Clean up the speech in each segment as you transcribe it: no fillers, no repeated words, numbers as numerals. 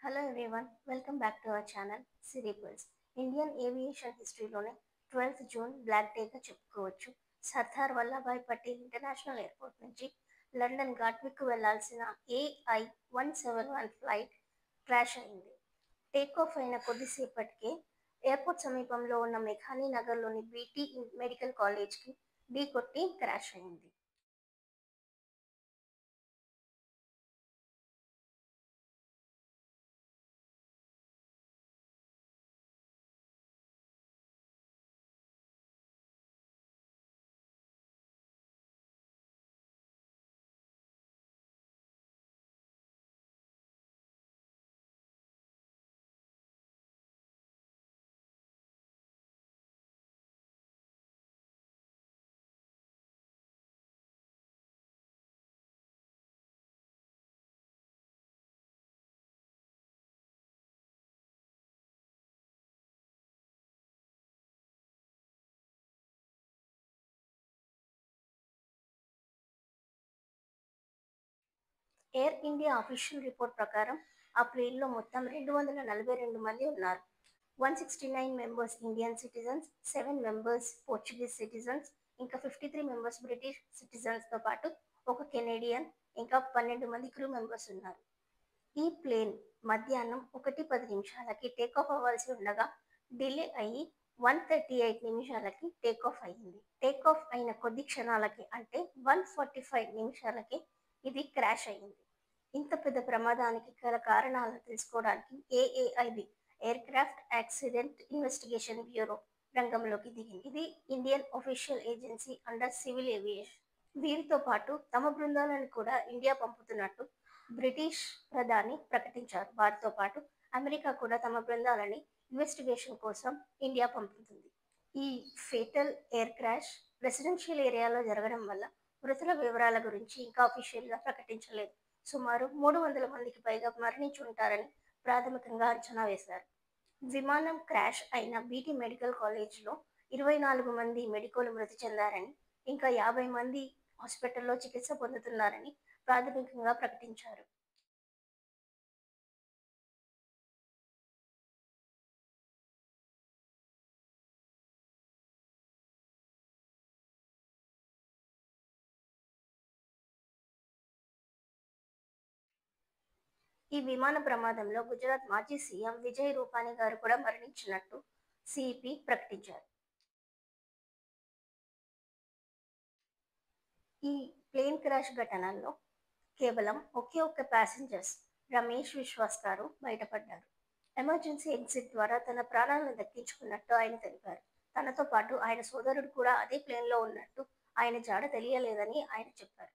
Hello everyone, welcome back to our channel సిరీపల్స్. Indian aviation హిస్టరీలోనే 12th June black డేగా చెప్పుకోవచ్చు. సర్దార్ వల్లభాయ్ పటేల్ ఇంటర్నేషనల్ ఎయిర్పోర్ట్ నుంచి లండన్ గాట్విక్ వెళ్లాల్సిన AI-171 ఫ్లైట్ క్రాష్ అయింది. టేక్ ఆఫ్ అయిన కొద్దిసేపటికే ఎయిర్పోర్ట్ సమీపంలో ఉన్న మెఘానీ నగర్లోని బీటీ మెడికల్ కాలేజ్కి ఢీ కొట్టి క్రాష్ అయింది. ఎయిర్ ఇండియా అఫీషియల్ రిపోర్ట్ ప్రకారం ఆ ప్లేన్లో మొత్తం 242 మంది ఉన్నారు. 169 members Indian citizens, 7 members Portuguese citizens, ఇంకా 53 మెంబర్స్ బ్రిటిష్ సిటిజన్స్తో పాటు ఒక కెనేడియన్, ఇంకా 12 మంది క్రూ మెంబర్స్ ఉన్నారు. ఈ ప్లేన్ మధ్యాహ్నం 1:10 టేకాఫ్ అవ్వాల్సి ఉండగా డిలే అయ్యి 1:38 టేకాఫ్ అయ్యింది. టేకాఫ్ అయిన కొద్ది క్షణాలకి అంటే 1:45 ఇది క్రాష్ అయ్యింది. ఇంత పెద్ద ప్రమాదానికి గల కారణాలను తెలుసుకోవడానికి AAIB aircraft accident investigation bureau రంగంలోకి దిగింది. ఇది Indian official agency under civil aviation. వీరితో పాటు తమ బృందాలను కూడా ఇండియా పంపుతున్నట్టు బ్రిటిష్ ప్రధాని ప్రకటించారు. వారితో పాటు అమెరికా కూడా తమ బృందాలని ఇన్వెస్టిగేషన్ కోసం ఇండియా పంపుతుంది. ఈ ఫేటల్ ఎయిర్ క్రాష్ రెసిడెన్షియల్ ఏరియాలో జరగడం వల్ల మృతుల వివరాల గురించి ఇంకా అఫీషియల్గా ప్రకటించలేదు. సుమారు 300 మందికి పైగా మరణించి ఉంటారని ప్రాథమికంగా అంచనా వేశారు. విమానం క్రాష్ అయిన బీటీ మెడికల్ కాలేజ్లో 24 మంది మెడికోలు మృతి చెందారని, ఇంకా 50 మంది హాస్పిటల్లో చికిత్స పొందుతున్నారని ప్రాథమికంగా ప్రకటించారు. ఈ విమాన ప్రమాదంలో గుజరాత్ మాజీ సీఎం విజయ్ రూపానీ గారు కూడా మరణించినట్టు సిపి ప్రకటించారు. ఈ ప్లేన్ క్రాష్ ఘటనలో కేవలం ఒకే ఒక్క ప్యాసింజర్స్ రమేష్ విశ్వాస్ గారు బయటపడ్డారు. ఎమర్జెన్సీ ఎగ్జిట్ ద్వారా తన ప్రాణాలను దక్కించుకున్నట్టు ఆయన తెలిపారు. తనతో పాటు ఆయన సోదరుడు కూడా అదే ప్లేన్లో ఉన్నట్టు ఆయన జాడ తెలియలేదని ఆయన చెప్పారు.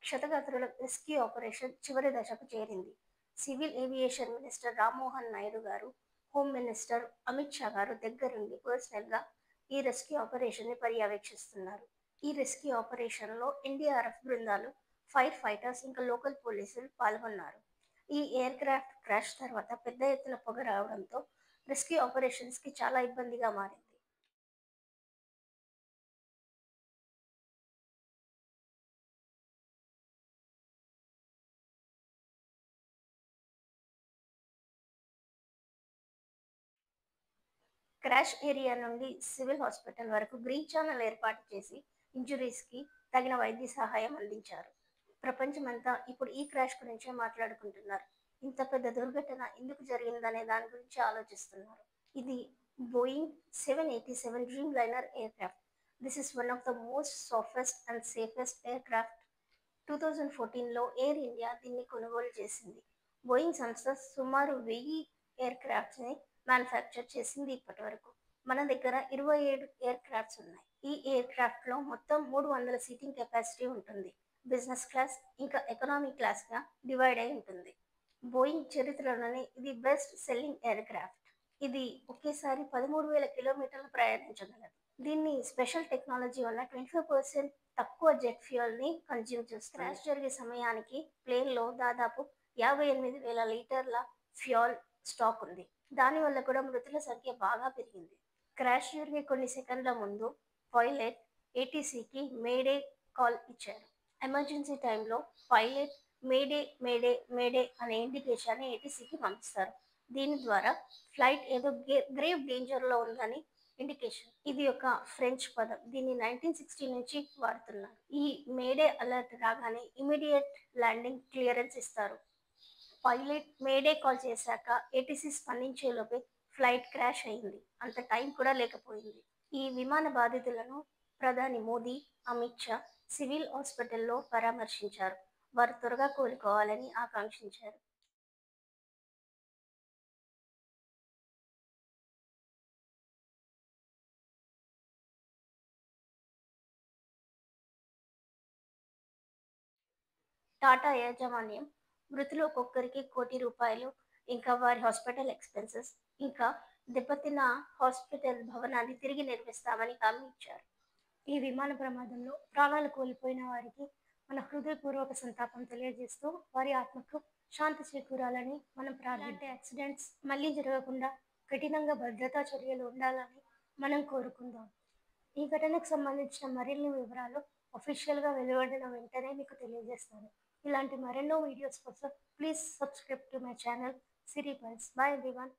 క్షతగాత్రుల రెస్క్యూ ఆపరేషన్ చివరి దశకు చేరింది. Civil aviation minister Rammohan Naidu గారు, హోమ్ మినిస్టర్ అమిత్ షా గారు దగ్గరుండి పర్సనల్గా ఈ రెస్క్యూ ఆపరేషన్ని పర్యవేక్షిస్తున్నారు. ఈ రెస్క్యూ ఆపరేషన్లో ఎన్డీఆర్ఎఫ్ బృందాలు, ఫైర్ ఫైటర్స్, ఇంకా లోకల్ పోలీసులు పాల్గొన్నారు. ఈ ఎయిర్ క్రాఫ్ట్ క్రాష్ తర్వాత పెద్ద ఎత్తున పొగ రావడంతో రెస్క్యూ ఆపరేషన్స్కి చాలా ఇబ్బందిగా మారింది. క్రాష్ ఏరియా నుండి సివిల్ హాస్పిటల్ వరకు గ్రీన్ ఛానల్ ఏర్పాటు చేసి ఇంజురీస్కి తగిన వైద్య సహాయం అందించారు. ప్రపంచమంతా ఇప్పుడు ఈ క్రాష్ గురించే మాట్లాడుకుంటున్నారు. ఇంత పెద్ద దుర్ఘటన ఎందుకు జరిగిందనే దాని గురించి ఆలోచిస్తున్నారు. ఇది Boeing 787 Dreamliner aircraft. This is one of the most safest and safest aircraft. 2014లో ఎయిర్ ఇండియా దీన్ని కొనుగోలు చేసింది. బోయింగ్ సంస్థ సుమారు 1000 ఎయిర్క్రాఫ్ట్స్ని మ్యానుఫ్యాక్చర్ చేసింది ఇప్పటి వరకు. మన దగ్గర 27 ఎయిర్క్రాఫ్ట్స్ ఉన్నాయి. ఈ ఎయిర్క్రాఫ్ట్లో మొత్తం 300 సీటింగ్ కెపాసిటీ ఉంటుంది. బిజినెస్ క్లాస్ ఇంకా ఎకనామీ క్లాస్గా డివైడ్ అయి ఉంటుంది. బోయింగ్ చరిత్రలోనే ఇది బెస్ట్ సెల్లింగ్ ఎయిర్క్రాఫ్ట్. ఇది ఒకేసారి 13,000 కిలోమీటర్లు ప్రయాణించగలదు. దీన్ని స్పెషల్ టెక్నాలజీ వల్ల 25% తక్కువ జెట్ ఫ్యూయల్ని కన్జ్యూమ్ చేస్తుంది. క్రాష్ జరిగే సమయానికి ప్లేన్లో దాదాపు 58,000 లీటర్ల ఫ్యూయల్ స్టాక్ ఉంది. దానివల్ల కూడా మృతుల సంఖ్య బాగా పెరిగింది. క్రాష్ జరిగే కొన్ని సెకండ్ల ముందు పైలట్ ఏటీసీకి మేడే కాల్ ఇచ్చారు. ఎమర్జెన్సీ టైంలో పైలట్ మేడే మేడే మేడే అనే ఇండికేషన్ని ఏటీసీకి పంపిస్తారు. దీని ద్వారా ఫ్లైట్ ఏదో గ్రేవ్ డేంజర్లో ఉందని ఇండికేషన్. ఇది ఒక ఫ్రెంచ్ పదం. దీన్ని 1960 నుంచి వాడుతున్నారు. ఈ మేడే అలర్ట్ రాగానే ఇమీడియట్ ల్యాండింగ్ క్లియరెన్స్ ఇస్తారు. పైలట్ మేడే కాల్ చేశాక ఏటీసీ స్పందించేలోపే ఫ్లైట్ క్రాష్ అయింది. అంత టైం కూడా లేకపోయింది. ఈ విమాన బాధితులను ప్రధాని మోదీ, అమిత్ షా సివిల్ హాస్పిటల్లో పరామర్శించారు. వారు త్వరగా కోలుకోవాలని ఆకాంక్షించారు. టాటా యాజమాన్యం మృతులు ఒక్కొక్కరికి ₹1,00,00,000 ఇంకా వారి హాస్పిటల్ ఎక్స్‌పెన్సెస్, ఇంకా దెబ్బతిన్న హాస్పిటల్ భవనాన్ని తిరిగి నిర్మిస్తామని హామీ ఇచ్చారు. ఈ విమాన ప్రమాదంలో ప్రాణాలు కోల్పోయిన వారికి మన హృదయపూర్వక సంతాపం తెలియజేస్తూ వారి ఆత్మకు శాంతి చేకూరాలని మనం ప్రార్థించే యాక్సిడెంట్స్ మళ్ళీ జరగకుండా కఠినంగా భద్రతా చర్యలు ఉండాలని మనం కోరుకుందాం. ఈ ఘటనకు సంబంధించిన మరిన్ని వివరాలు అఫీషియల్గా వెలువడిన వెంటనే మీకు తెలియజేస్తాను. ఇలాంటి మరెన్నో వీడియోస్ కోసం please subscribe to my channel Siri pulse. Bye everyone.